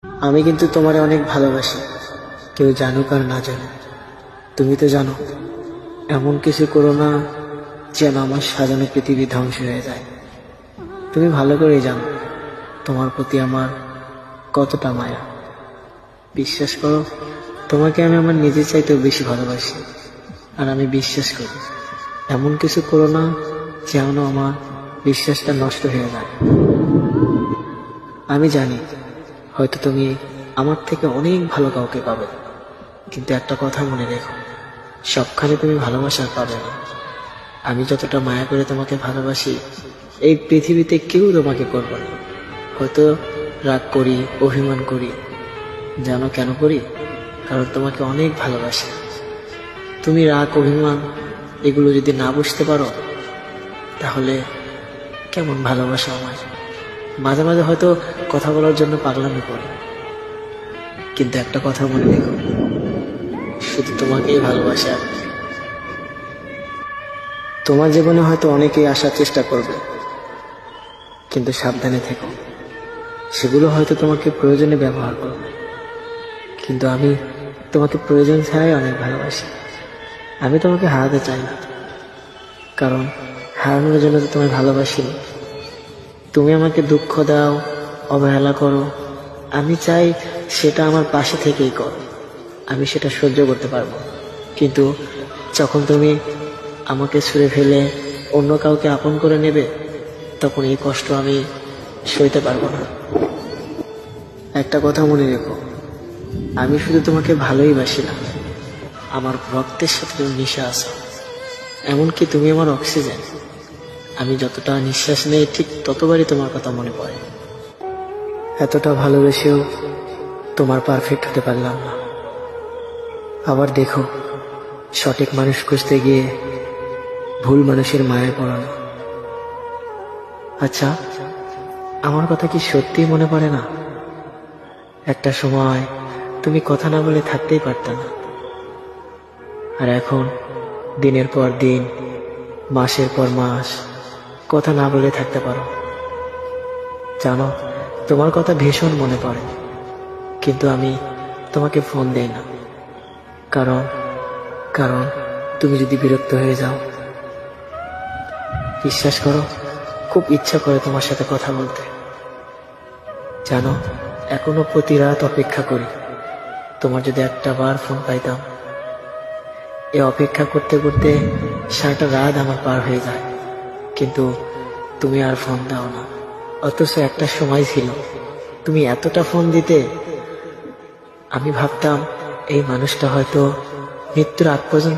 আমি কিন্তু তোমারে অনেক ভালোবাসি, কেউ জানুক আর না জানুক। তুমি তো জানো, এমন কিছু করো না যেন আমার সাজানো পৃথিবী ধ্বংস হয়ে যায়। তুমি ভালো করেই জানো তোমার প্রতি আমার কতটা মায়া। বিশ্বাস করো, তোমাকে আমি আমার নিজের চাইতেও বেশি ভালোবাসি। আর আমি বিশ্বাস করি, এমন কিছু করো না যেন আমার বিশ্বাসটা নষ্ট হয়ে যায়। আমি জানি হয়তো তুমি আমার থেকে অনেক ভালো কাউকে পাবে, কিন্তু একটা কথা মনে রেখো, সবখানে তুমি ভালোবাসা পাবে না। আমি যতটা মায়া করে তোমাকে ভালোবাসি, এই পৃথিবীতে কেউ তোমাকে করবে না। হয়তো রাগ করি, অভিমান করি, জানো কেন করি? কারণ তোমাকে অনেক ভালোবাসি। তুমি রাগ, অভিমান এগুলো যদি না বুঝতে পারো, তাহলে কেমন ভালোবাসা আমার। মাঝে মাঝে হয়তো কথা বলার জন্য পাগলামি করি, কিন্তু একটা কথা মনে রেখো, শুধু তোমাকেই ভালোবাসি আমি। তোমার জীবনে হয়তো অনেকেই আসার চেষ্টা করবে, কিন্তু সাবধানে থেকো। সেগুলো হয়তো তোমাকে প্রয়োজনে ব্যবহার করবে, কিন্তু আমি তোমাকে প্রয়োজন ছাড়াই অনেক ভালোবাসি। আমি তোমাকে হারাতে চাই না, কারণ হারানোর জন্য তো তোমায় ভালোবাসিনি। তুমি আমাকে দুঃখ দাও, অবহেলা করো, আমি চাই সেটা আমার পাশে থেকেই করো। আমি সেটা সহ্য করতে পারবো, কিন্তু যখন তুমি আমাকে ছুঁড়ে ফেলে অন্য কাউকে আপন করে নেবে, তখন এই কষ্ট আমি সইতে পারবো না। একটা কথা মনে রেখো, আমি শুধু তোমাকে ভালোই বাসি না, আমার রক্তের সাথে তুমি মিশে আছো। এমনকি তুমি আমার অক্সিজেন। আমি যতটা নিঃশ্বাস নেই, ঠিক ততবারই তোমার কথা মনে পড়ে। এতটা ভালোবেসেও তোমার পারফেক্ট হতে পারলাম না। আবার দেখো, সঠিক মানুষ খুঁজতে গিয়ে ভুল মানুষের মায়ায় পড়ানো। আচ্ছা, আমার কথা কি সত্যিই মনে পড়ে না? একটা সময় তুমি কথা না বলে থাকতেই পারতে না, আর এখন দিনের পর দিন, মাসের পর মাস কথা না বলে থাকতে পারো। জানো, তোমার কথা ভীষণ মনে পড়ে, কিন্তু আমি তোমাকে ফোন দেই না। কারণ কারণ তুমি যদি বিরক্ত হয়ে যাও। বিশ্বাস করো, খুব ইচ্ছা করে তোমার সাথে কথা বলতে। জানো, এখনো প্রতি রাত অপেক্ষা করি তোমার যদি একটা বার ফোন পাইতাম। এ অপেক্ষা করতে করতে সারাটা রাত আমার পার হয়ে যায়, কিন্তু তুমি আর ফোন দাও না। অথচ একটা সময় ছিল তুমি এতটা ফোন দিতে, আমি ভাবতাম এই মানুষটা হয়তো মৃত্যুর আগ পর্যন্ত